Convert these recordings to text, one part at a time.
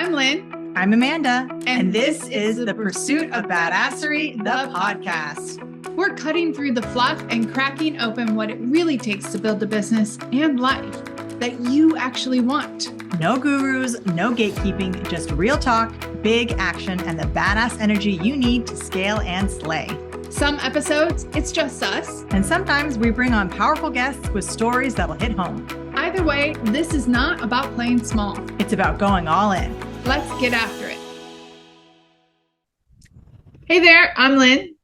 I'm Lynn. I'm Amanda. And this is The Pursuit of Badassery, the podcast. We're cutting through the fluff and cracking open what it really takes to build a business and life that you actually want. No gurus, no gatekeeping, just real talk, big action, and the badass energy you need to scale and slay. Some episodes, it's just us. And sometimes we bring on powerful guests with stories that'll hit home. Either way, this is not about playing small. It's about going all in. Let's get after it. Hey there, I'm Lynn.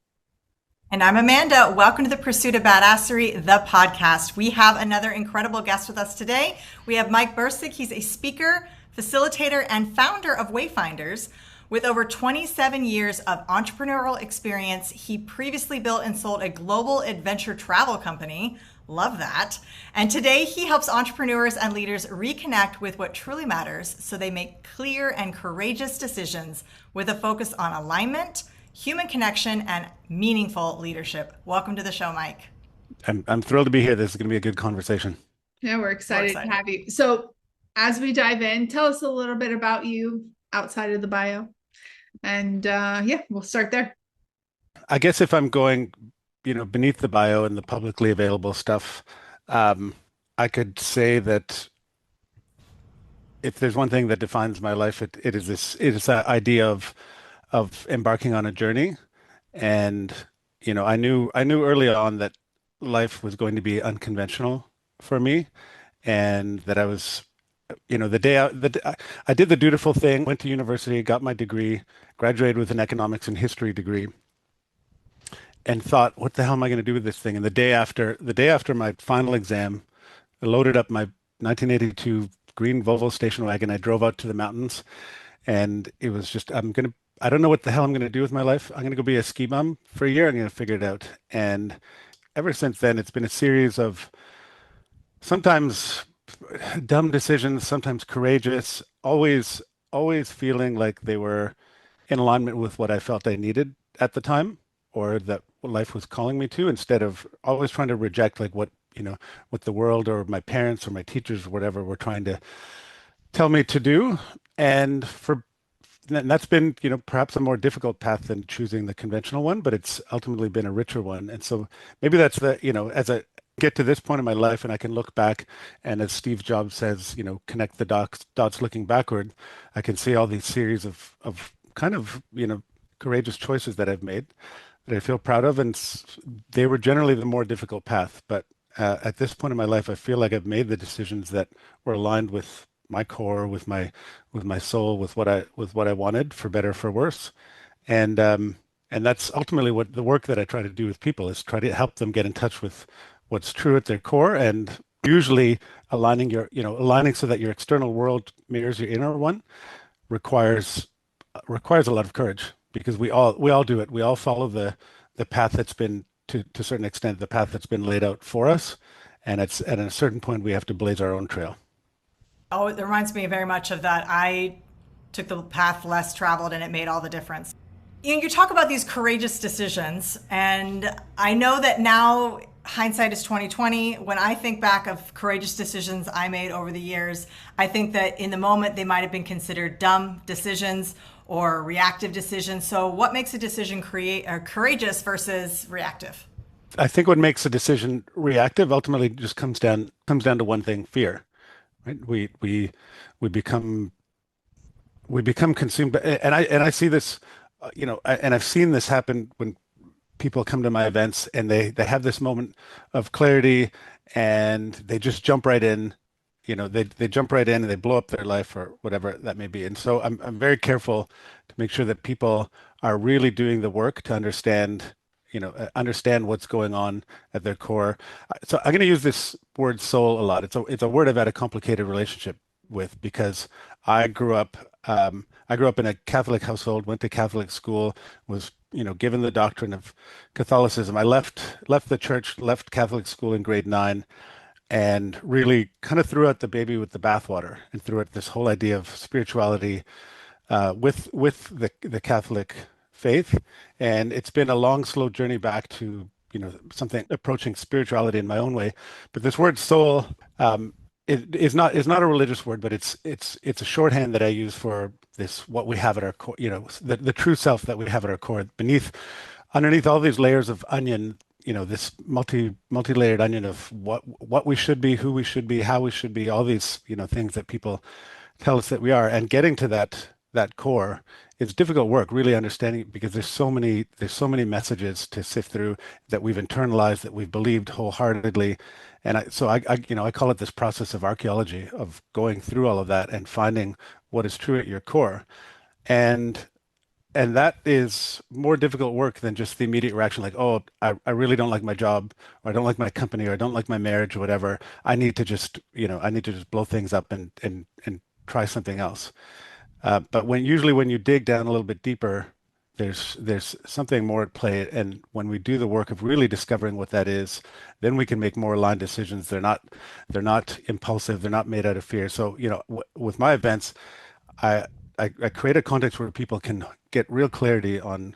And I'm Amanda. Welcome to The Pursuit of Badassery, the podcast. We have another incredible guest with us today. We have Mike Brcic. He's a speaker, facilitator, and founder of Wayfinders. With over 27 years of entrepreneurial experience, he previously built and sold a global adventure travel company. Love that. And today he helps entrepreneurs and leaders reconnect with what truly matters so they make clear and courageous decisions with a focus on alignment, human connection, and meaningful leadership. Welcome to the show, Mike. I'm thrilled to be here. This is going to be a good conversation. Yeah, we're excited to have you. So as we dive in, tell us a little bit about you outside of the bio. And we'll start there. I guess if I'm going, beneath the bio and the publicly available stuff, I could say that if there's one thing that defines my life, it is that idea of embarking on a journey. And, I knew early on that life was going to be unconventional for me, and that I was, I did the dutiful thing, went to university, got my degree, graduated with an economics and history degree, and thought, what the hell am I going to do with this thing? And the day after my final exam, I loaded up my 1982 green Volvo station wagon. I drove out to the mountains, and it was just, I don't know what the hell I'm going to do with my life. I'm going to go be a ski bum for a year. I'm going to figure it out. And ever since then, it's been a series of sometimes dumb decisions, sometimes courageous, always feeling like they were in alignment with what I felt I needed at the time, or that life was calling me to, instead of always trying to reject like what the world or my parents or my teachers or whatever were trying to tell me to do. And that's been, perhaps a more difficult path than choosing the conventional one, but it's ultimately been a richer one. And so maybe that's as I get to this point in my life and I can look back, and as Steve Jobs says, connect the dots looking backward, I can see all these series of kind of, courageous choices that I've made that I feel proud of. And they were generally the more difficult path. But at this point in my life, I feel like I've made the decisions that were aligned with my core, with my soul, with what I wanted, for better, for worse. And that's ultimately what the work that I try to do with people is, try to help them get in touch with what's true at their core, and usually aligning so that your external world mirrors your inner one requires a lot of courage, because we all do it. We all follow the path that's been, to a certain extent, the path that's been laid out for us. And it's at a certain point we have to blaze our own trail. Oh, it reminds me very much of that. I took the path less traveled, and it made all the difference. You talk about these courageous decisions, and I know that now hindsight is 2020. When I think back of courageous decisions I made over the years, I think that in the moment they might have been considered dumb decisions or reactive decisions. So what makes a decision courageous versus reactive? I think what makes a decision reactive ultimately just comes down to one thing: fear. Right? We become consumed, and I see this, and I've seen this happen when people come to my events and they have this moment of clarity and they just jump right in. They jump right in and they blow up their life or whatever that may be. And so I'm very careful to make sure that people are really doing the work to understand what's going on at their core. So I'm going to use this word soul a lot. It's a word I've had a complicated relationship with, because I grew up in a Catholic household, went to Catholic school, was given the doctrine of Catholicism. I left the church, left Catholic school in grade 9, and really kind of threw out the baby with the bathwater, and threw out this whole idea of spirituality with the Catholic faith. And it's been a long, slow journey back to something approaching spirituality in my own way. But this word soul, it is not a religious word, but it's a shorthand that I use for this, what we have at our core, the true self that we have at our core. Underneath all these layers of onion, this multi-layered onion of what we should be, who we should be, how we should be, all these, things that people tell us that we are, and getting to that core is difficult work, really understanding it, because there's so many messages to sift through that we've internalized, that we've believed wholeheartedly. And I call it this process of archaeology, of going through all of that and finding what is true at your core. And and that is more difficult work than just the immediate reaction, like, oh, I really don't like my job, or I don't like my company, or I don't like my marriage, or whatever. I need to just blow things up and try something else. But usually when you dig down a little bit deeper, there's something more at play. And when we do the work of really discovering what that is, then we can make more aligned decisions. They're not impulsive. They're not made out of fear. So, with my events, I, I create a context where people can get real clarity on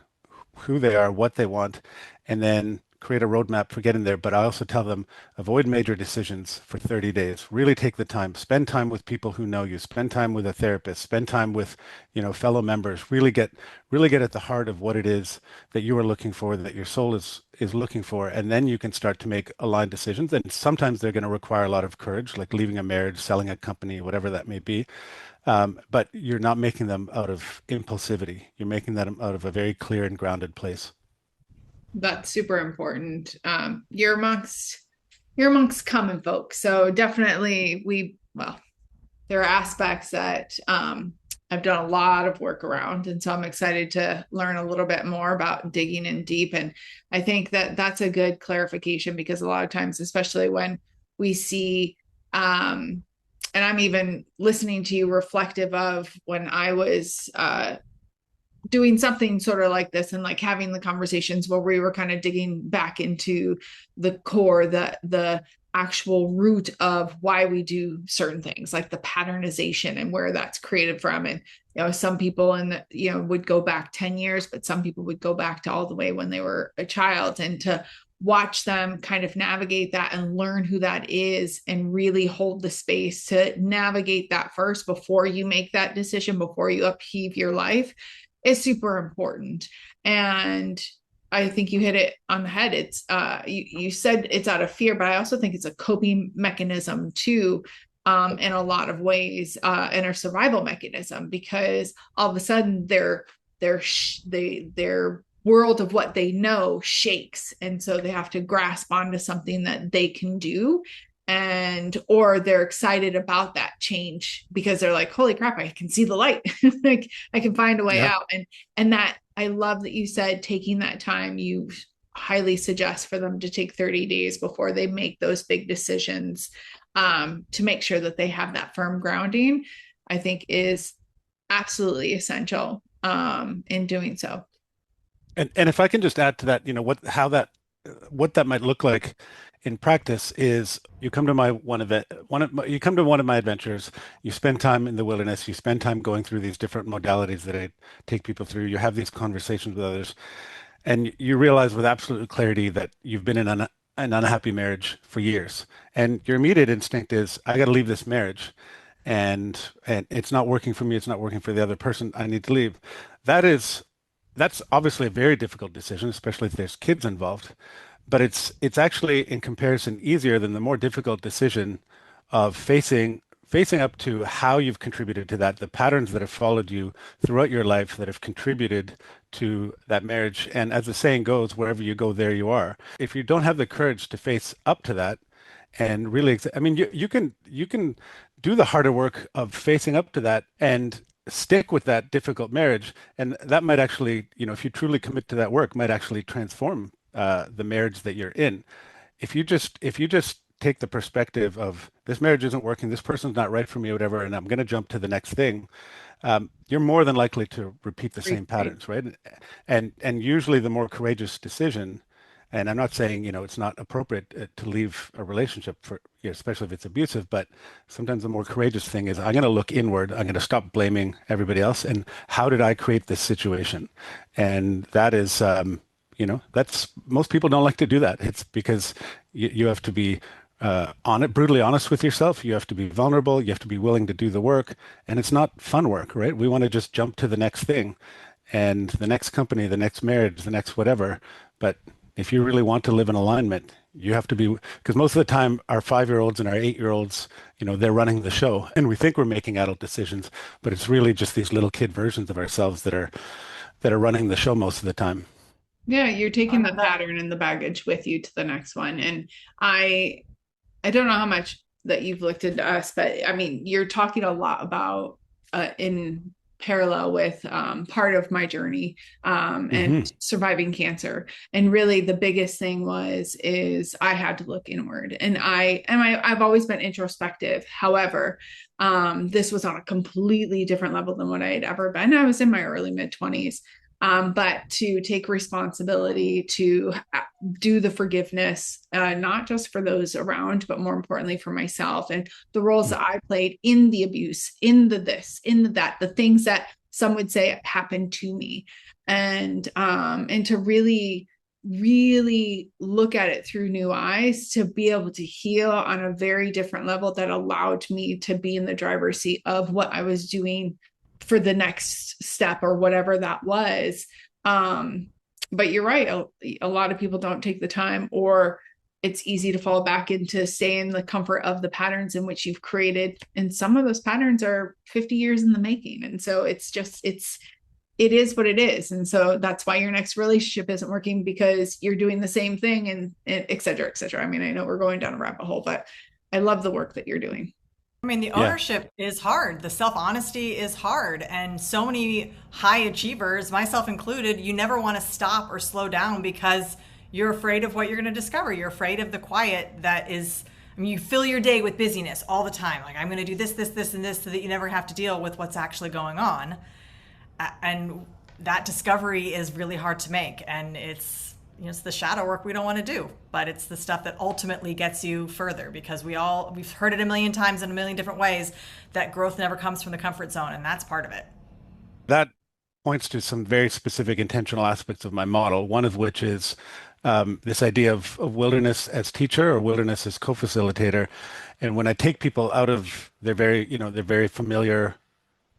who they are, what they want, and then create a roadmap for getting there. But I also tell them, avoid major decisions for 30 days. Really take the time, spend time with people who know you, spend time with a therapist, spend time with, fellow members. Really get at the heart of what it is that you are looking for, that your soul is looking for, and then you can start to make aligned decisions. And sometimes they're going to require a lot of courage, like leaving a marriage, selling a company, whatever that may be. But you're not making them out of impulsivity. You're making them out of a very clear and grounded place. That's super important. You're amongst common folk. So definitely there are aspects that I've done a lot of work around. And so I'm excited to learn a little bit more about digging in deep. And I think that that's a good clarification, because a lot of times, especially when we see, and I'm even listening to you reflective of when I was doing something sort of like this, and like having the conversations where we were kind of digging back into the core, the actual root of why we do certain things, like the patternization and where that's created from. And some people would go back 10 years, but some people would go back to all the way when they were a child, and to watch them kind of navigate that and learn who that is, and really hold the space to navigate that first before you make that decision, before you upheave your life, is super important. And I think you hit it on the head. It's you said it's out of fear, but I also think it's a coping mechanism too, in a lot of ways, and a survival mechanism, because all of a sudden their world of what they know shakes, and so they have to grasp onto something that they can do, or they're excited about that change because they're like, holy crap, I can see the light. Like I can find a way Yeah. out. And that, I love that you said taking that time. You highly suggest for them to take 30 days before they make those big decisions, to make sure that they have that firm grounding, I think is absolutely essential, in doing so. And if I can just add to that, what that might look like in practice is, you come to you come to one of my adventures, you spend time in the wilderness, you spend time going through these different modalities that I take people through, you have these conversations with others, and you realize with absolute clarity that you've been in an unhappy marriage for years. And your immediate instinct is, I got to leave this marriage. And it's not working for me, it's not working for the other person, I need to leave. That is that's obviously a very difficult decision, especially if there's kids involved. But it's actually, in comparison, easier than the more difficult decision of facing up to how you've contributed to that, the patterns that have followed you throughout your life that have contributed to that marriage. And as the saying goes, wherever you go, there you are. If you don't have the courage to face up to that, and really, I mean, you can do the harder work of facing up to that and stick with that difficult marriage, and that might actually, if you truly commit to that work, might actually transform the marriage that you're in. If you just take the perspective of, this marriage isn't working, this person's not right for me, or whatever, and I'm going to jump to the next thing, you're more than likely to repeat the same Right. patterns, right? And usually the more courageous decision, and I'm not saying, it's not appropriate to leave a relationship for, especially if it's abusive, but sometimes the more courageous thing is, I'm going to look inward. I'm going to stop blaming everybody else. And how did I create this situation? And that is, that's, most people don't like to do that. It's because you have to be brutally honest with yourself. You have to be vulnerable. You have to be willing to do the work, and it's not fun work, right? We want to just jump to the next thing, and the next company, the next marriage, the next whatever. But if you really want to live in alignment, you have to be, because most of the time our 5-year-olds and our 8-year-olds, they're running the show, and we think we're making adult decisions, but it's really just these little kid versions of ourselves that are running the show most of the time. Yeah, you're taking the pattern and the baggage with you to the next one. And I don't know how much that you've looked into us, but I mean, you're talking a lot about in parallel with part of my journey and surviving cancer. And really the biggest thing is I had to look inward, and I've always been introspective. However, this was on a completely different level than what I had ever been. I was in my early mid-20s. But to take responsibility, to do the forgiveness, not just for those around, but more importantly for myself, and the roles that I played in the abuse, in the this, in the that, the things that some would say happened to me, and to really look at it through new eyes, to be able to heal on a very different level that allowed me to be in the driver's seat of what I was doing for the next step or whatever that was. But you're right. A lot of people don't take the time, or it's easy to fall back into stay in the comfort of the patterns in which you've created. And some of those patterns are 50 years in the making. And so it is what it is. And so that's why your next relationship isn't working, because you're doing the same thing, and et cetera, et cetera. I mean, I know we're going down a rabbit hole, but I love the work that you're doing. I mean, the ownership is hard. The self-honesty is hard. And so many high achievers, myself included, you never want to stop or slow down because you're afraid of what you're going to discover. You're afraid of the quiet that is, I mean, you fill your day with busyness all the time. Like, I'm going to do this, this, this, and this, so that you never have to deal with what's actually going on. And that discovery is really hard to make. And it's the shadow work we don't want to do, but it's the stuff that ultimately gets you further, because we've heard it a million times in a million different ways that growth never comes from the comfort zone. And that's part of it. That points to some very specific intentional aspects of my model, one of which is this idea of wilderness as teacher or wilderness as co-facilitator. And when I take people out of their very familiar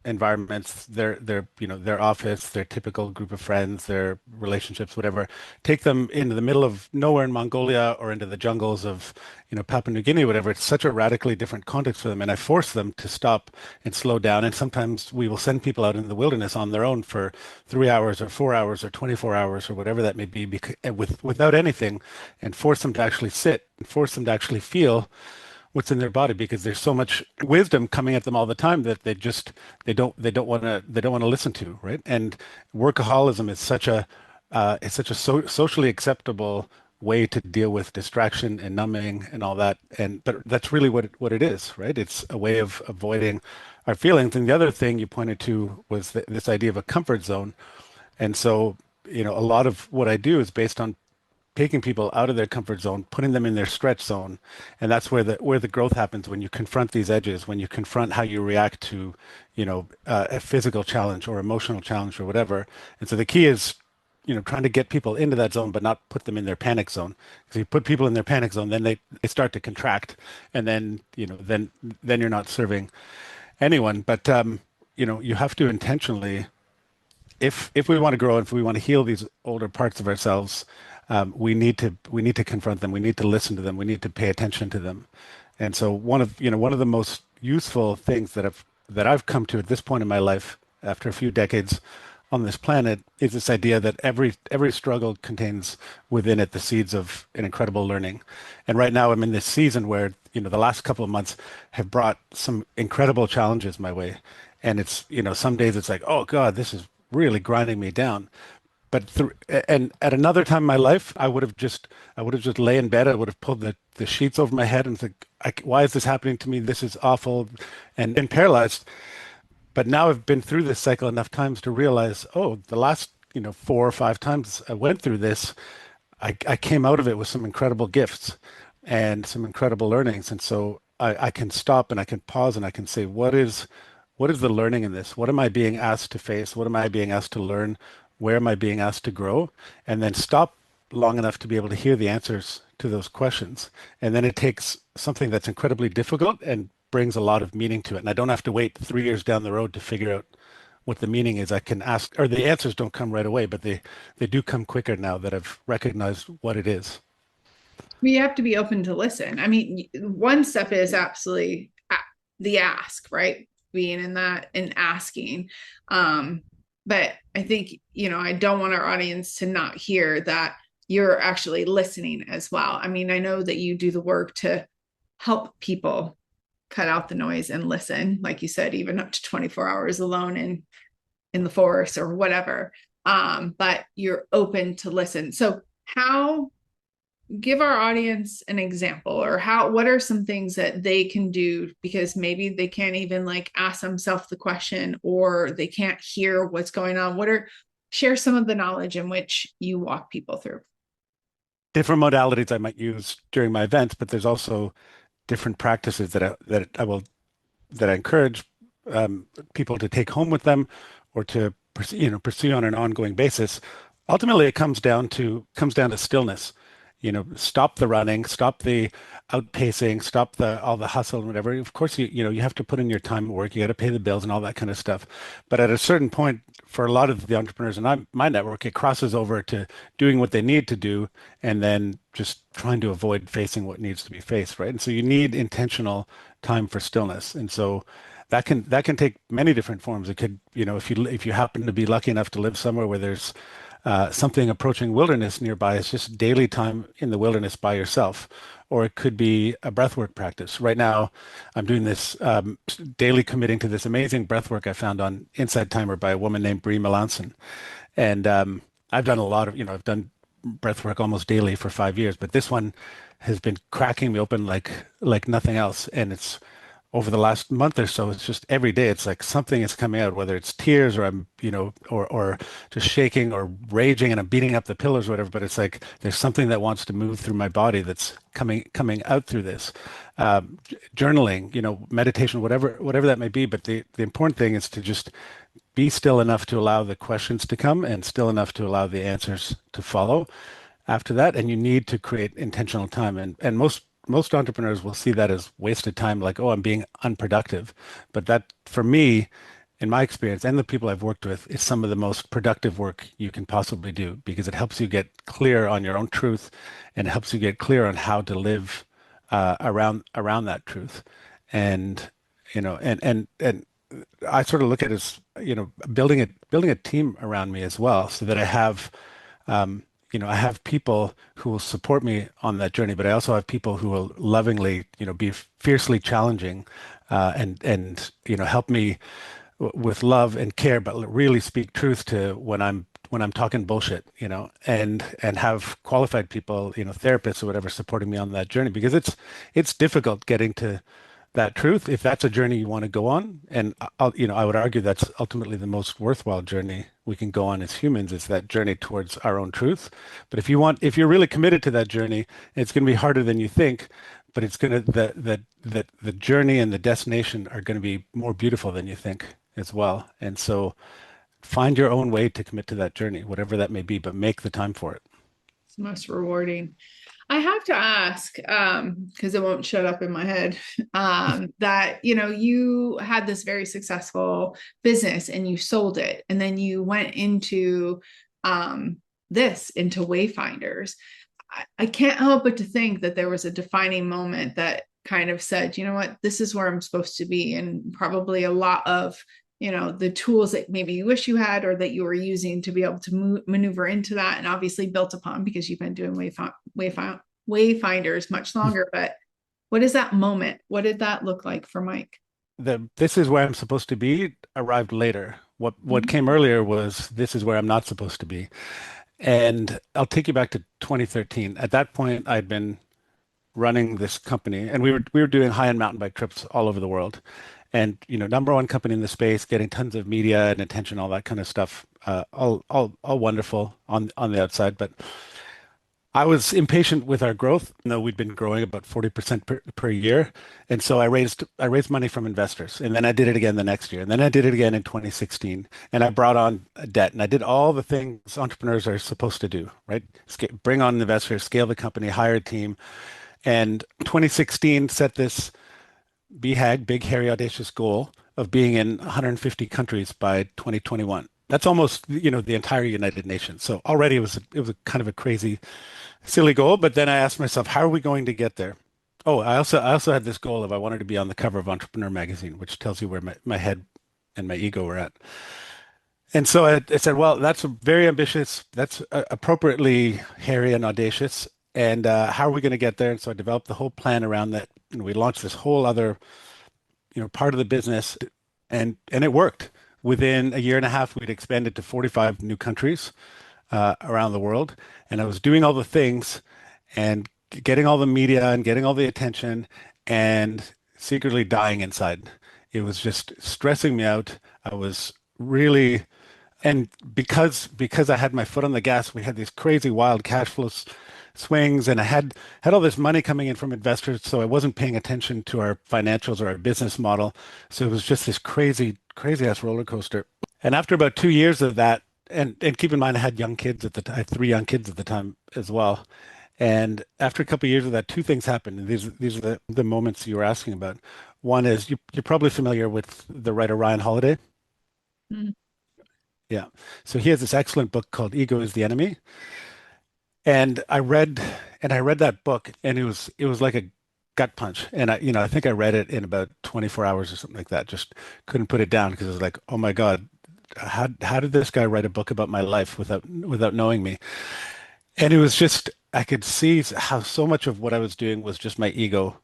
environments, their office, their typical group of friends, their relationships, whatever, take them into the middle of nowhere in Mongolia or into the jungles of, Papua New Guinea, whatever. It's such a radically different context for them. And I force them to stop and slow down. And sometimes we will send people out into the wilderness on their own for 3 hours or 4 hours or 24 hours or whatever that may be, without anything, and force them to actually sit and force them to actually feel what's in their body, because there's so much wisdom coming at them all the time that they don't want to listen to, right? And workaholism is such a socially acceptable way to deal with distraction and numbing and all that, but that's really what it is, right? It's a way of avoiding our feelings. And the other thing you pointed to was this idea of a comfort zone. And so a lot of what I do is based on taking people out of their comfort zone, putting them in their stretch zone. And that's where the growth happens, when you confront these edges, when you confront how you react to, a physical challenge or emotional challenge or whatever. And so the key is, trying to get people into that zone, but not put them in their panic zone. Because you put people in their panic zone, then they start to contract, and then, then you're not serving anyone. But, you have to intentionally, if we want to grow, if we want to heal these older parts of ourselves, we need to confront them. We need to listen to them. We need to pay attention to them. And so one of the most useful things that I've come to at this point in my life, after a few decades on this planet, is this idea that every struggle contains within it the seeds of an incredible learning. And right now I'm in this season where the last couple of months have brought some incredible challenges my way. And it's some days it's like, oh God, this is really grinding me down. But and at another time in my life, I would have just lay in bed. I would have pulled the sheets over my head and think, why is this happening to me? This is awful, and paralyzed. But now I've been through this cycle enough times to realize, oh, the last 4 or 5 times I went through this, I came out of it with some incredible gifts and some incredible learnings. And so I can stop and I can pause and I can say, what is the learning in this? What am I being asked to face? What am I being asked to learn? Where am I being asked to grow? And then stop long enough to be able to hear the answers to those questions. And then it takes something that's incredibly difficult and brings a lot of meaning to it. And I don't have to wait 3 years down the road to figure out what the meaning is. I can ask, or the answers don't come right away, but they do come quicker now that I've recognized what it is. We have to be open to listen. I mean, one step is absolutely the ask, right? Being in that and asking. But I think, I don't want our audience to not hear that you're actually listening as well. I mean, I know that you do the work to help people cut out the noise and listen, like you said, even up to 24 hours alone in the forest or whatever. But you're open to listen. So give our audience an example, or what are some things that they can do, because maybe they can't even like ask themselves the question, or they can't hear what's going on. Share some of the knowledge in which you walk people through. Different modalities I might use during my events, but there's also different practices that I encourage people to take home with them, or to pursue on an ongoing basis. Ultimately, it comes down to stillness. Stop the running, stop the outpacing, stop all the hustle and whatever. Of course, you have to put in your time at work. You got to pay the bills and all that kind of stuff. But at a certain point, for a lot of the entrepreneurs in my network, it crosses over to doing what they need to do, and then just trying to avoid facing what needs to be faced, right? And so you need intentional time for stillness. And so that can take many different forms. It could, if you happen to be lucky enough to live somewhere where there's something approaching wilderness nearby, is just daily time in the wilderness by yourself. Or it could be a breathwork practice. Right now, I'm doing this daily, committing to this amazing breathwork I found on Inside Timer by a woman named Brie Melanson. And I've done I've done breathwork almost daily for 5 years, but this one has been cracking me open like nothing else. And it's over the last month or so, it's just every day, it's like something is coming out, whether it's tears, or I'm, or just shaking or raging and I'm beating up the pillows or whatever. But it's like there's something that wants to move through my body that's coming out through this. Journaling, meditation, whatever that may be. But the important thing is to just be still enough to allow the questions to come, and still enough to allow the answers to follow after that. And you need to create intentional time. And most entrepreneurs will see that as wasted time, like, oh, I'm being unproductive. But that, for me, in my experience and the people I've worked with, is some of the most productive work you can possibly do, because it helps you get clear on your own truth, and it helps you get clear on how to live around that truth. And and I sort of look at it as, building a team around me as well, so that I have people who will support me on that journey, but I also have people who will lovingly, be fiercely challenging, and help me with love and care, but really speak truth to when I'm talking bullshit, and have qualified people, therapists or whatever, supporting me on that journey, because it's difficult getting to that truth, if that's a journey you want to go on. And I would argue that's ultimately the most worthwhile journey we can go on as humans, is that journey towards our own truth. But if you're really committed to that journey, it's going to be harder than you think, but it's going to, the journey and the destination are going to be more beautiful than you think as well. And so find your own way to commit to that journey, whatever that may be, but make the time for it. It's most rewarding. I have to ask, because it won't shut up in my head, that, you had this very successful business and you sold it, and then you went into Wayfinders. I can't help but to think that there was a defining moment that kind of said, you know what, this is where I'm supposed to be. And probably a lot of, the tools that maybe you wish you had, or that you were using to be able to maneuver into that, and obviously built upon, because you've been doing Wayfinders much longer. But what is that moment? What did that look like for Mike? This is where I'm supposed to be arrived later. What came earlier was, this is where I'm not supposed to be. And I'll take you back to 2013. At that point, I'd been running this company, and we were doing high-end mountain bike trips all over the world. And, number one company in the space, getting tons of media and attention, all that kind of stuff, all wonderful on the outside. But I was impatient with our growth. No, we'd been growing about 40% per year. And so I raised money from investors. And then I did it again the next year. And then I did it again in 2016. And I brought on debt. And I did all the things entrepreneurs are supposed to do, right? Bring on investors, scale the company, hire a team. And 2016 set this BHAG, big, hairy, audacious goal of being in 150 countries by 2021. That's almost, the entire United Nations. So already it was a kind of a crazy, silly goal. But then I asked myself, how are we going to get there? Oh, I also had this goal of I wanted to be on the cover of Entrepreneur magazine, which tells you where my head and my ego were at. And so I said, well, that's very ambitious. That's appropriately hairy and audacious. And how are we going to get there? And so I developed the whole plan around that. And we launched this whole other, part of the business, and it worked. Within a year and a half, we'd expanded to 45 new countries around the world. And I was doing all the things and getting all the media and getting all the attention and secretly dying inside. It was just stressing me out. I was really, and because I had my foot on the gas, we had these crazy wild cash flows swings, and I had all this money coming in from investors, so I wasn't paying attention to our financials or our business model. So it was just this crazy ass roller coaster. And after about 2 years of that, and keep in mind I had young kids at the time, I had 3 young kids at the time as well. And after a couple of years of that, two things happened. And these are the moments you were asking about. One is you're probably familiar with the writer Ryan Holiday. Mm. Yeah. So he has this excellent book called Ego is the Enemy. And I read that book, and it was like a gut punch. And I think I read it in about 24 hours or something like that. Just couldn't put it down because it was like, oh my God, how did this guy write a book about my life without knowing me? And it was just, I could see how so much of what I was doing was just my ego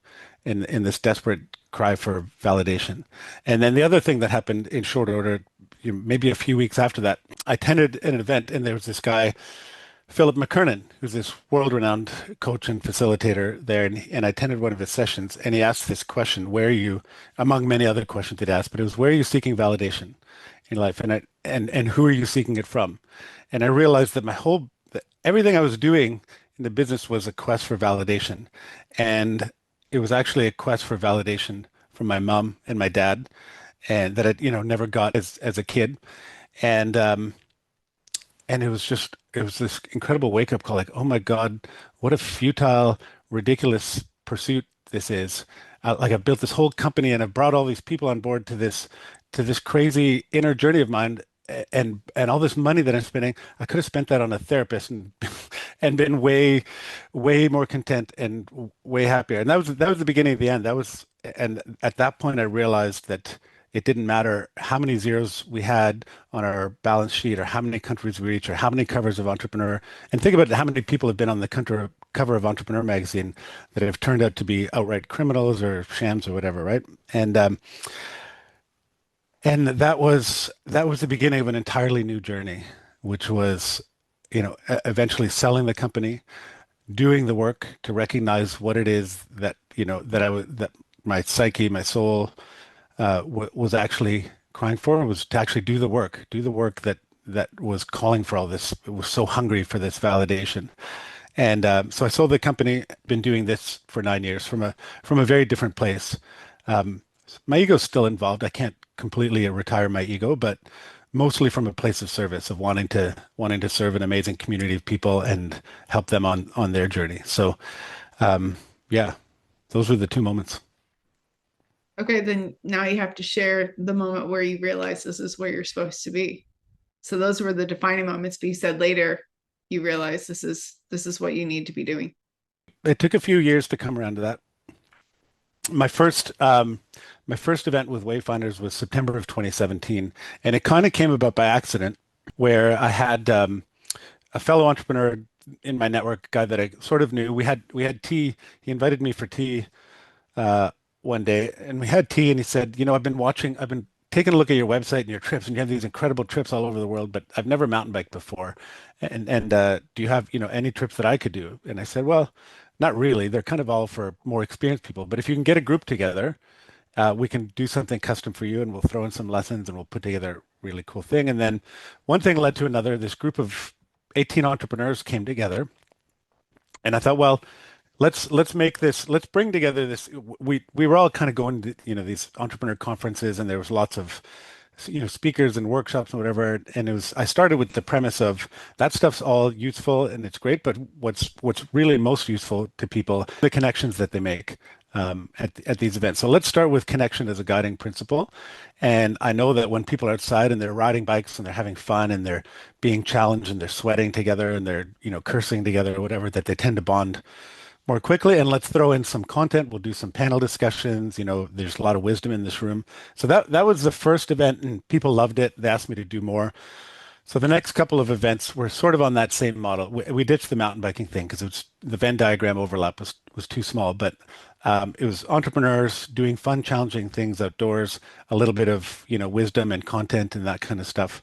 in this desperate cry for validation. And then the other thing that happened in short order, maybe a few weeks after that, I attended an event, and there was this guy, Philip McKernan, who's this world-renowned coach and facilitator there, and I attended one of his sessions, and he asked this question, where are you, among many other questions he'd asked, but it was, where are you seeking validation in life, and who are you seeking it from? And I realized that everything I was doing in the business was a quest for validation, and it was actually a quest for validation from my mom and my dad, and that I, never got as a kid, and it was this incredible wake up call, like, oh my God, what a futile, ridiculous pursuit this is. Like, I've built this whole company, and I've brought all these people on board to this crazy inner journey of mine, and all this money that I'm spending. I could have spent that on a therapist and and been way more content and way happier. And that was the beginning of the end. And at that point I realized that it didn't matter how many zeros we had on our balance sheet, or how many countries we reached, or how many covers of Entrepreneur. And think about how many people have been on the cover of Entrepreneur magazine that have turned out to be outright criminals or shams or whatever, right? And that was the beginning of an entirely new journey, which was, eventually selling the company, doing the work to recognize what it is that, that my psyche, my soul, was actually crying for, was to actually do the work that was calling for all this. It was so hungry for this validation. And so I sold the company, been doing this for 9 years from a very different place. My ego's still involved. I can't completely retire my ego, but mostly from a place of service, of wanting to serve an amazing community of people and help them on their journey. So, yeah, those were the two moments. Okay, then now you have to share the moment where you realize this is where you're supposed to be. So those were the defining moments, but you said later you realize this is what you need to be doing. It took a few years to come around to that. My first event with Wayfinders was September of 2017, and it kind of came about by accident, where I had a fellow entrepreneur in my network, a guy that I sort of knew. We had tea. He invited me for tea one day, and we had tea, and he said, I've been taking a look at your website and your trips, and you have these incredible trips all over the world, but I've never mountain biked before. And do you have, any trips that I could do? And I said, well, not really. They're kind of all for more experienced people. But if you can get a group together, we can do something custom for you, and we'll throw in some lessons, and we'll put together a really cool thing. And then one thing led to another. This group of 18 entrepreneurs came together, And I thought, well, let's make this, let's bring together this. We were all kind of going to, these entrepreneur conferences, and there was lots of, speakers and workshops and whatever. And I started with the premise of that stuff's all useful and it's great, but what's really most useful to people, the connections that they make at these events. So let's start with connection as a guiding principle. And I know that when people are outside and they're riding bikes and they're having fun and they're being challenged and they're sweating together and they're, cursing together or whatever, that they tend to bond more quickly. And let's throw in some content. We'll do some panel discussions. There's a lot of wisdom in this room. So that was the first event, and people loved it. They asked me to do more. So the next couple of events were sort of on that same model. We ditched the mountain biking thing because the Venn diagram overlap was too small, but it was entrepreneurs doing fun, challenging things outdoors, a little bit of, wisdom and content and that kind of stuff.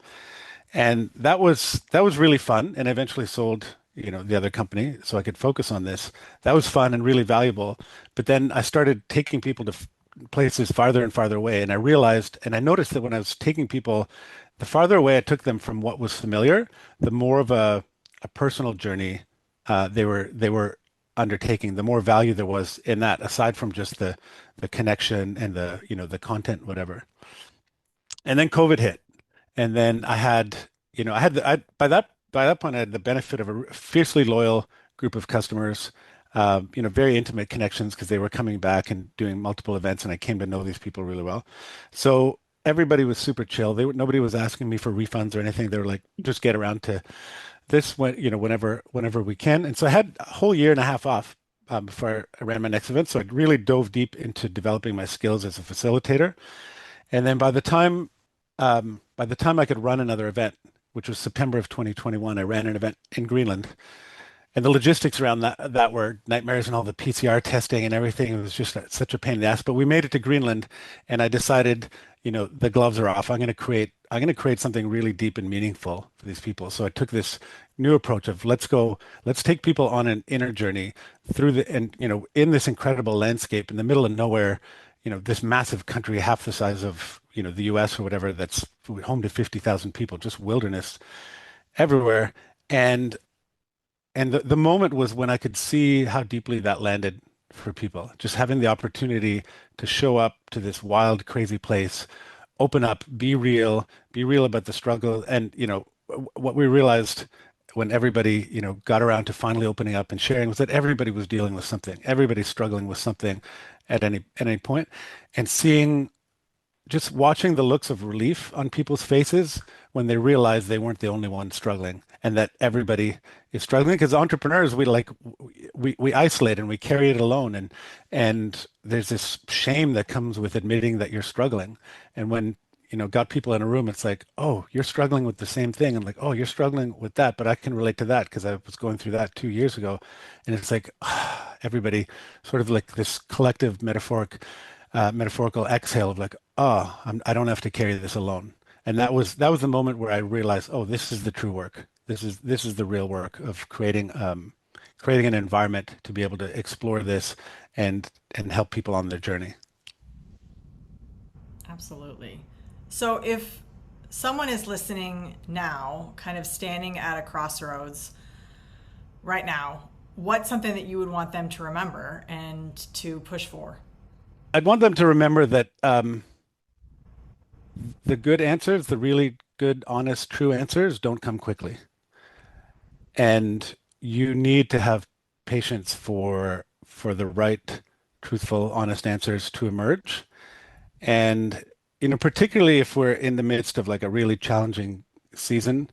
And that was really fun, and eventually sold the other company so I could focus on this. That was fun and really valuable. But then I started taking people to places farther and farther away, and I realized and I noticed that when I was taking people, the farther away I took them from what was familiar, the more of a personal journey they were undertaking, the more value there was in that, aside from just the connection and the content, whatever. And then COVID hit. And then I had, by that point, I had the benefit of a fiercely loyal group of customers, very intimate connections because they were coming back and doing multiple events, and I came to know these people really well. So everybody was super chill. Nobody was asking me for refunds or anything. They were like, just get around to this whenever we can. And so I had a whole year and a half off before I ran my next event. So I really dove deep into developing my skills as a facilitator. And then by the time I could run another event, which was September of 2021, I ran an event in Greenland. And the logistics around that were nightmares, and all the PCR testing and everything. It was just such a pain in the ass. But we made it to Greenland, and I decided, the gloves are off. I'm going to create something really deep and meaningful for these people. So I took this new approach of let's take people on an inner journey in this incredible landscape in the middle of nowhere, this massive country, half the size of, the US or whatever, that's home to 50,000 people, just wilderness everywhere. And the moment was when I could see how deeply that landed for people, just having the opportunity to show up to this wild, crazy place, open up, be real about the struggle. And, what we realized when everybody, got around to finally opening up and sharing was that everybody was dealing with something. Everybody's struggling with something at any point. And just watching the looks of relief on people's faces when they realized they weren't the only one struggling, and that everybody is struggling. Because entrepreneurs, we isolate and we carry it alone, and there's this shame that comes with admitting that you're struggling. And when got people in a room, it's like, oh, you're struggling with the same thing, and like, oh, you're struggling with that, but I can relate to that because I was going through that 2 years ago. And it's like everybody sort of like this collective metaphorical exhale of like, oh, I don't have to carry this alone. And that was the moment where I realized, oh, this is the true work. This is the real work of creating an environment to be able to explore this and help people on their journey. Absolutely. So if someone is listening now, kind of standing at a crossroads right now, what's something that you would want them to remember and to push for? I'd want them to remember that the good answers, the really good, honest, true answers don't come quickly. And you need to have patience for the right, truthful, honest answers to emerge. And, particularly if we're in the midst of like a really challenging season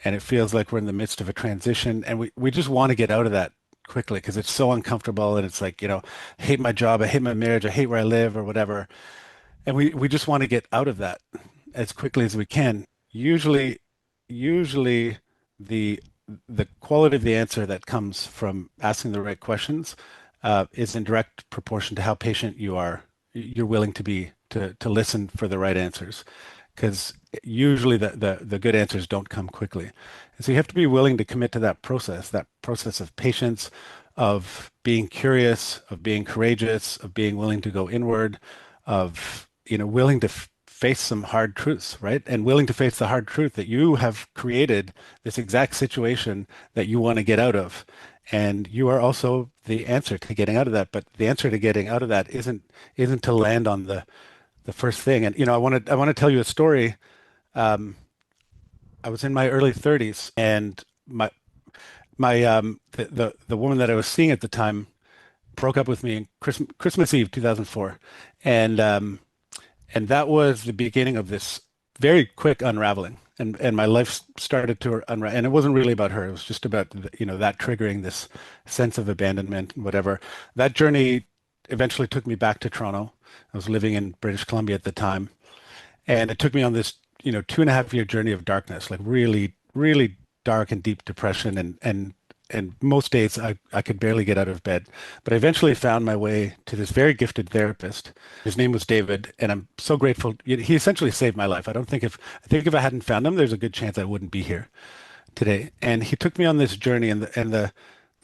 and it feels like we're in the midst of a transition, and we just want to get out of that quickly because it's so uncomfortable, and it's like, I hate my job, I hate my marriage, I hate where I live or whatever. And we just want to get out of that as quickly as we can. Usually the quality of the answer that comes from asking the right questions is in direct proportion to how patient you're willing to be to listen for the right answers. Because usually the good answers don't come quickly. And so you have to be willing to commit to that process of patience, of being curious, of being courageous, of being willing to go inward, of, willing to face some hard truths, right? And willing to face the hard truth that you have created this exact situation that you want to get out of. And you are also the answer to getting out of that. But the answer to getting out of that isn't to land on the first thing. And I want to tell you a story. I was in my early 30s, and the woman that I was seeing at the time broke up with me in Christmas Eve 2004, and that was the beginning of this very quick unraveling, and my life started to unravel. And it wasn't really about her; it was just about that triggering this sense of abandonment and whatever. That journey eventually took me back to Toronto. I was living in British Columbia at the time, and it took me on this 2.5 year journey of darkness, like really, really dark and deep depression, and most days I could barely get out of bed. But I eventually found my way to this very gifted therapist. His name was David, and I'm so grateful. He essentially saved my life. I think if I hadn't found him, there's a good chance I wouldn't be here today. And he took me on this journey, and the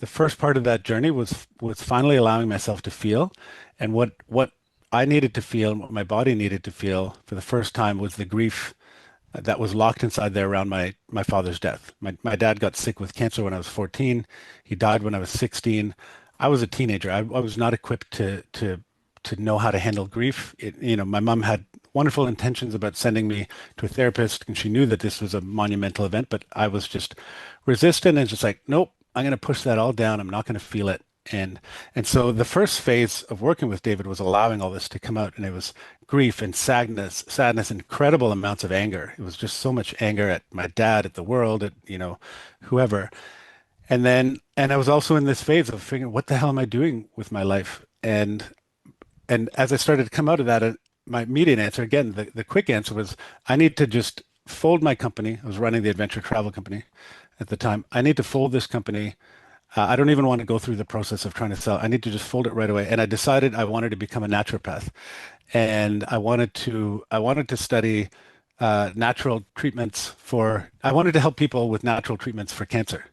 first part of that journey was finally allowing myself to feel. And what I needed to feel and what my body needed to feel for the first time was the grief that was locked inside there around my father's death. My dad got sick with cancer when I was 14. He died when I was 16. I was a teenager. I was not equipped to know how to handle grief. My mom had wonderful intentions about sending me to a therapist, and she knew that this was a monumental event, but I was just resistant and just like, nope, I'm going to push that all down. I'm not going to feel it. And so the first phase of working with David was allowing all this to come out, and it was grief and sadness, incredible amounts of anger. It was just so much anger at my dad, at the world, at whoever. And I was also in this phase of figuring, what the hell am I doing with my life? And as I started to come out of that, my immediate answer, again, the quick answer was, I need to just fold my company. I was running the adventure travel company at the time. I need to fold this company. I don't even want to go through the process of trying to sell. I need to just fold it right away. And I decided I wanted to become a naturopath, and I wanted to study natural treatments for. I wanted to help people with natural treatments for cancer.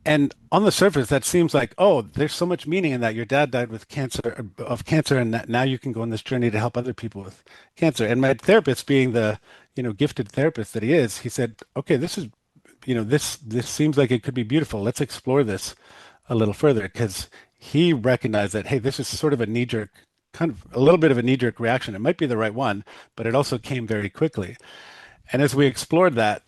And on the surface, that seems like, oh, there's so much meaning in that. Your dad died with cancer, and now you can go on this journey to help other people with cancer. And my therapist, being the gifted therapist that he is, he said, okay, this seems like it could be beautiful. Let's explore this a little further, because he recognized that, hey, this is sort of a knee-jerk, kind of a little bit of a knee-jerk reaction. It might be the right one, but it also came very quickly. And as we explored that,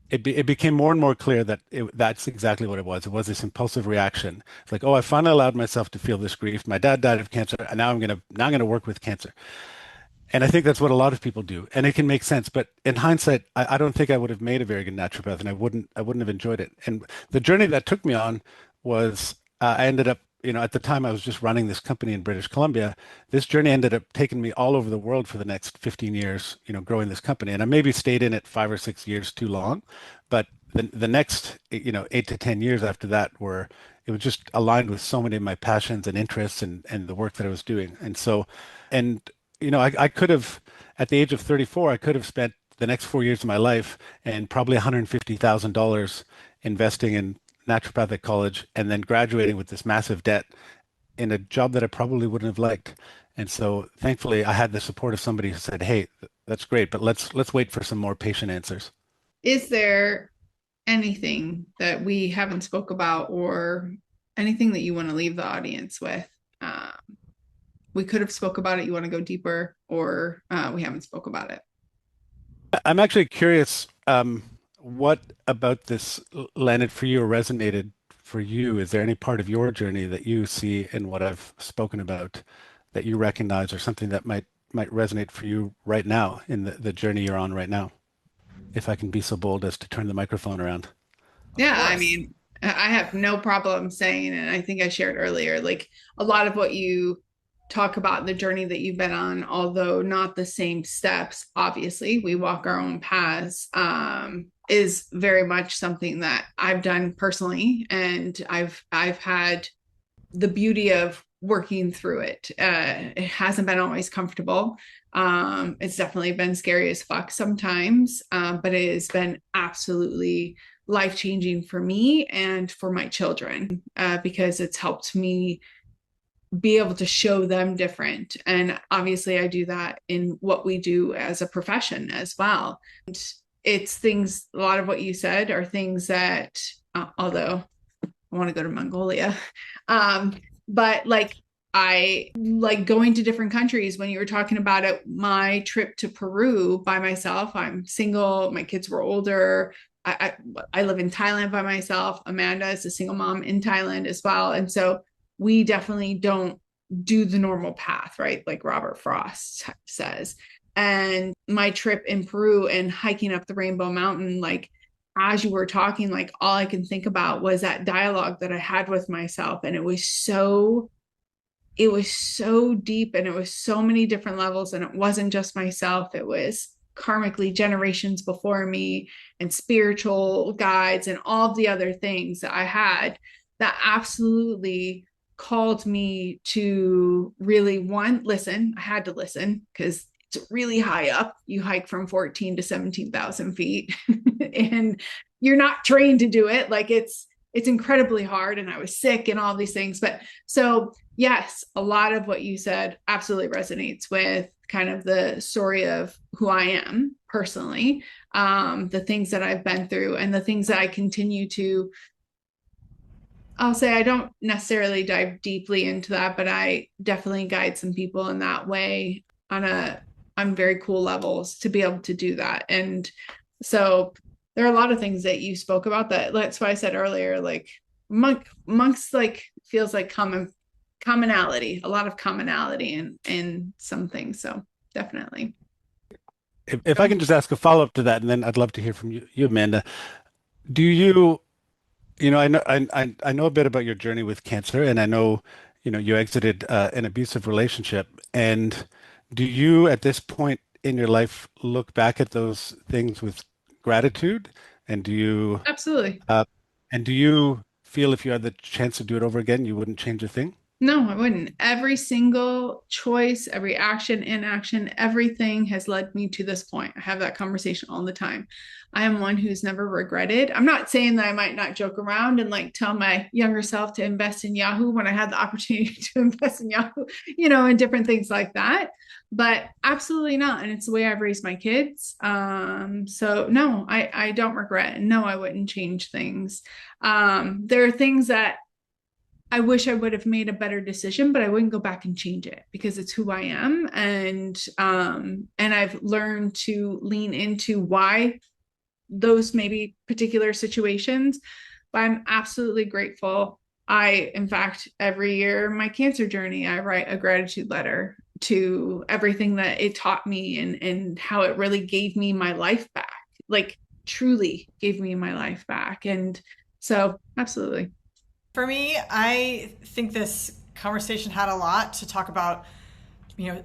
it became more and more clear that that's exactly what it was. It was this impulsive reaction. It's like, oh, I finally allowed myself to feel this grief. My dad died of cancer, and now I'm gonna work with cancer. And I think that's what a lot of people do, and it can make sense. But in hindsight, I don't think I would have made a very good naturopath, and I wouldn't have enjoyed it. And the journey that took me on was, I ended up, at the time I was just running this company in British Columbia. This journey ended up taking me all over the world for the next 15 years, growing this company. And I maybe stayed in it 5 or 6 years too long, but the next, 8 to 10 years after that it was just aligned with so many of my passions and interests and the work that I was doing. And so, and I could have, at the age of 34, I could have spent the next 4 years of my life and probably $150,000 investing in naturopathic college, and then graduating with this massive debt in a job that I probably wouldn't have liked. And so thankfully I had the support of somebody who said, hey, that's great, but let's wait for some more patient answers. Is there anything that we haven't spoke about, or anything that you want to leave the audience with? We could have spoke about it. You want to go deeper, or we haven't spoke about it? I'm actually curious, what about this landed for you or resonated for you? Is there any part of your journey that you see in what I've spoken about that you recognize, or something that might resonate for you right now in the journey you're on right now? If I can be so bold as to turn the microphone around. Yeah, I mean, I have no problem saying, and I think I shared earlier, like a lot of what you talk about, the journey that you've been on, although not the same steps, obviously, we walk our own paths, is very much something that I've done personally. And I've had the beauty of working through it. It hasn't been always comfortable. It's definitely been scary as fuck sometimes, but it has been absolutely life-changing for me and for my children, because it's helped me be able to show them different. And obviously I do that in what we do as a profession as well. And it's things, a lot of what you said are things that, although I want to go to Mongolia, but like, I like going to different countries. When you were talking about it, my trip to Peru by myself, I'm single, my kids were older. I live in Thailand by myself. Amanda is a single mom in Thailand as well. And so we definitely don't do the normal path, right? Like Robert Frost says. And my trip in Peru and hiking up the Rainbow Mountain, like as you were talking, like all I can think about was that dialogue that I had with myself. And it was so deep, and it was so many different levels. And it wasn't just myself. It was karmically generations before me and spiritual guides and all of the other things that I had that absolutely called me to really listen. I had to listen because it's really high up. You hike from 14 to 17,000 feet and you're not trained to do it. Like it's incredibly hard, and I was sick and all these things. But so yes, a lot of what you said absolutely resonates with kind of the story of who I am personally, the things that I've been through and the things that I continue to. I'll say I don't necessarily dive deeply into that, but I definitely guide some people in that way on very cool levels to be able to do that. And so there are a lot of things that you spoke about that's why I said earlier, like monks like feels like commonality, a lot of commonality in some things. So definitely. If I can just ask a follow-up to that, and then I'd love to hear from you, Amanda. Do I know a bit about your journey with cancer, and I know, you exited an abusive relationship. And do you, at this point in your life, look back at those things with gratitude? And Absolutely. And do you feel if you had the chance to do it over again, you wouldn't change a thing? No, I wouldn't. Every single choice, every action, inaction, everything has led me to this point. I have that conversation all the time. I am one who's never regretted. I'm not saying that I might not joke around and like tell my younger self to invest in Yahoo when I had the opportunity to invest in Yahoo, and different things like that. But absolutely not. And it's the way I've raised my kids. So no, I don't regret. And no, I wouldn't change things. There are things that I wish I would have made a better decision, but I wouldn't go back and change it because it's who I am. And I've learned to lean into why those maybe particular situations, but I'm absolutely grateful. In fact, every year, my cancer journey, I write a gratitude letter to everything that it taught me and how it really gave me my life back, like truly gave me my life back. And so absolutely. For me, I think this conversation had a lot to talk about,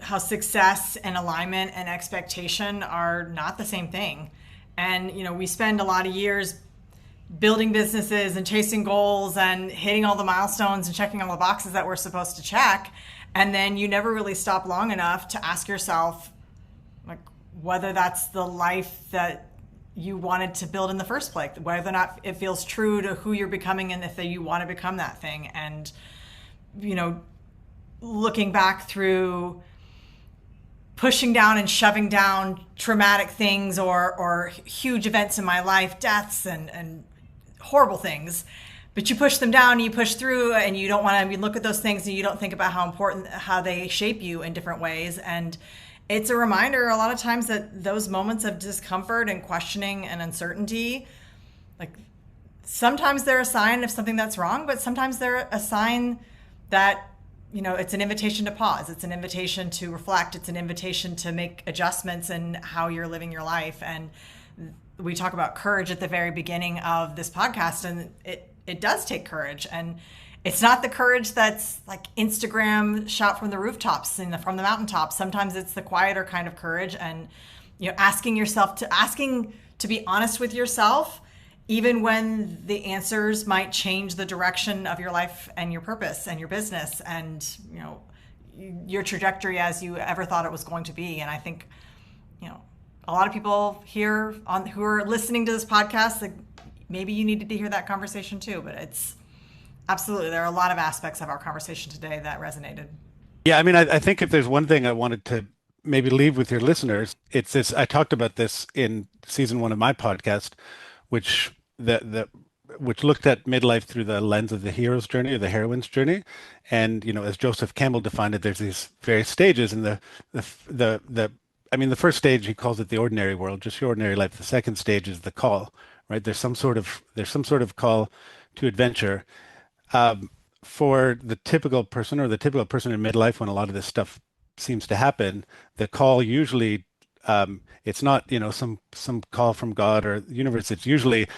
how success and alignment and expectation are not the same thing. And, we spend a lot of years building businesses and chasing goals and hitting all the milestones and checking all the boxes that we're supposed to check. And then you never really stop long enough to ask yourself, like, whether that's the life that you wanted to build in the first place, whether or not it feels true to who you're becoming and if you want to become that thing. And, looking back through pushing down and shoving down traumatic things or huge events in my life, deaths and horrible things, but you push them down and you push through and you don't want to look at those things and you don't think about how they shape you in different ways. And it's a reminder a lot of times that those moments of discomfort and questioning and uncertainty, like sometimes they're a sign of something that's wrong, but sometimes they're a sign that, it's an invitation to pause. It's an invitation to reflect. It's an invitation to make adjustments in how you're living your life. And we talk about courage at the very beginning of this podcast, and it does take courage. And it's not the courage that's like Instagram shot from the rooftops and from the mountaintops. Sometimes it's the quieter kind of courage, and asking to be honest with yourself, even when the answers might change the direction of your life and your purpose and your business and your trajectory as you ever thought it was going to be. And I think a lot of people here who are listening to this podcast, like maybe you needed to hear that conversation too. But Absolutely. There are a lot of aspects of our conversation today that resonated. Yeah, I mean, I think if there's one thing I wanted to maybe leave with your listeners, it's this. I talked about this in season 1 of my podcast, which which looked at midlife through the lens of the hero's journey or the heroine's journey. And, as Joseph Campbell defined it, there's these various stages, and the first stage, he calls it the ordinary world, just your ordinary life. The second stage is the call, right? There's some sort of call to adventure. For the typical person or the typical person in midlife, when a lot of this stuff seems to happen, the call usually, it's not, some call from God or the universe. It's usually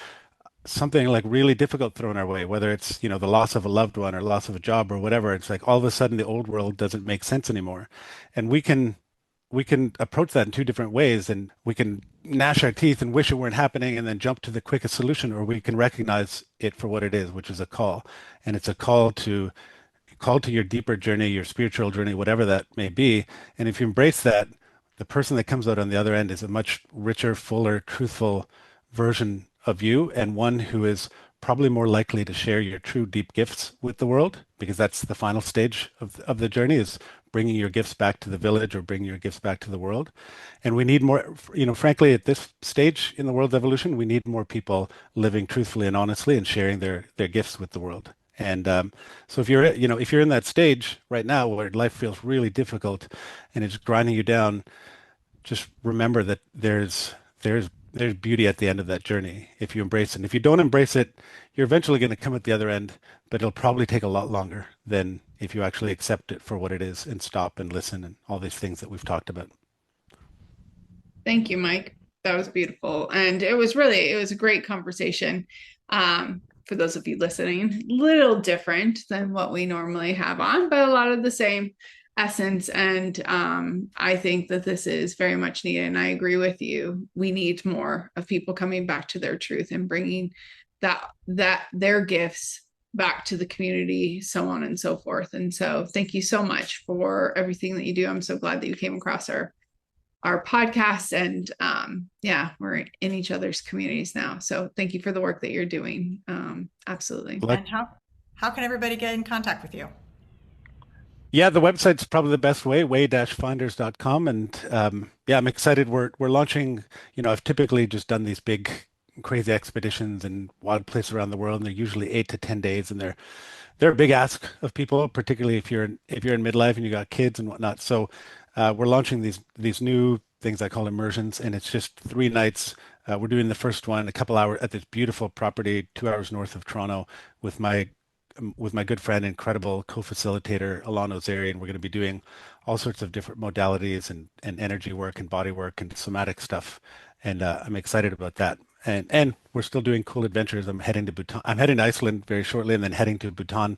something like really difficult thrown our way, whether it's, the loss of a loved one or loss of a job or whatever. It's like all of a sudden the old world doesn't make sense anymore. And we can approach that in 2 different ways, and we can gnash our teeth and wish it weren't happening and then jump to the quickest solution, or we can recognize it for what it is, which is a call. And it's a call to your deeper journey, your spiritual journey, whatever that may be. And if you embrace that, the person that comes out on the other end is a much richer, fuller, truthful version of you, and one who is probably more likely to share your true deep gifts with the world, because that's the final stage of the journey, is bringing your gifts back to the village or bringing your gifts back to the world. And we need more, frankly, at this stage in the world's evolution, we need more people living truthfully and honestly and sharing their gifts with the world. And so if you're in that stage right now where life feels really difficult and it's grinding you down, just remember that there's beauty at the end of that journey if you embrace it. And if you don't embrace it, you're eventually going to come at the other end, but it'll probably take a lot longer than if you actually accept it for what it is and stop and listen and all these things that we've talked about. Thank you, Mike. That was beautiful. And it was a great conversation. For those of you listening, little different than what we normally have on, but a lot of the same essence. And I think that this is very much needed. And I agree with you. We need more of people coming back to their truth and bringing that their gifts back to the community, so on and so forth. And so thank you so much for everything that you do. I'm so glad that you came across our podcast, and we're in each other's communities now. So thank you for the work that you're doing. Absolutely. And how can everybody get in contact with you? Yeah, the website's probably the best way, way-finders.com. And I'm excited. We're launching, I've typically just done these big, crazy expeditions and wild places around the world, and they're usually 8 to 10 days, and they're a big ask of people, particularly if you're in midlife and you got kids and whatnot. So we're launching these new things I call immersions, and it's just 3 nights. We're doing the first one a couple hours at this beautiful property 2 hours north of Toronto with my good friend, incredible co-facilitator, Alon Ozeri, and we're going to be doing all sorts of different modalities and energy work and body work and somatic stuff. And I'm excited about that. And we're still doing cool adventures. I'm heading to Bhutan. I'm heading to Iceland very shortly, and then heading to Bhutan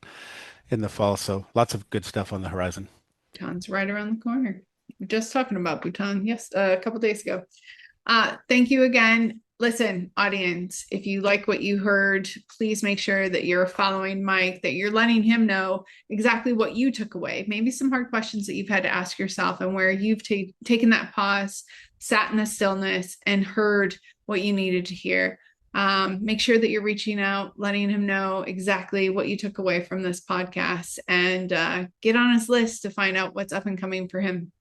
in the fall. So lots of good stuff on the horizon. Bhutan's right around the corner. We're just talking about Bhutan, a couple of days ago. Thank you again. Listen, audience, if you like what you heard, please make sure that you're following Mike, that you're letting him know exactly what you took away. Maybe some hard questions that you've had to ask yourself, and where you've taken that pause, sat in the stillness, and heard what you needed to hear. Make sure that you're reaching out, letting him know exactly what you took away from this podcast, and get on his list to find out what's up and coming for him.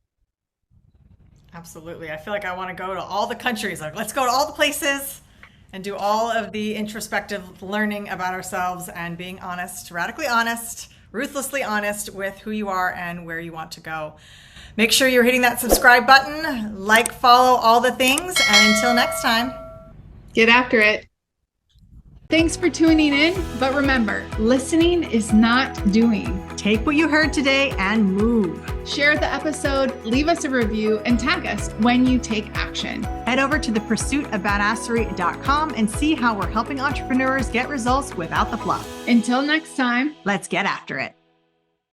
Absolutely. I feel like I want to go to all the countries. Like, let's go to all the places and do all of the introspective learning about ourselves and being honest, radically honest, ruthlessly honest with who you are and where you want to go. Make sure you're hitting that subscribe button, like, follow, all the things. And until next time, get after it. Thanks for tuning in. But remember, listening is not doing. Take what you heard today and move. Share the episode, leave us a review, and tag us when you take action. Head over to thepursuitofbadassery.com and see how we're helping entrepreneurs get results without the fluff. Until next time, let's get after it.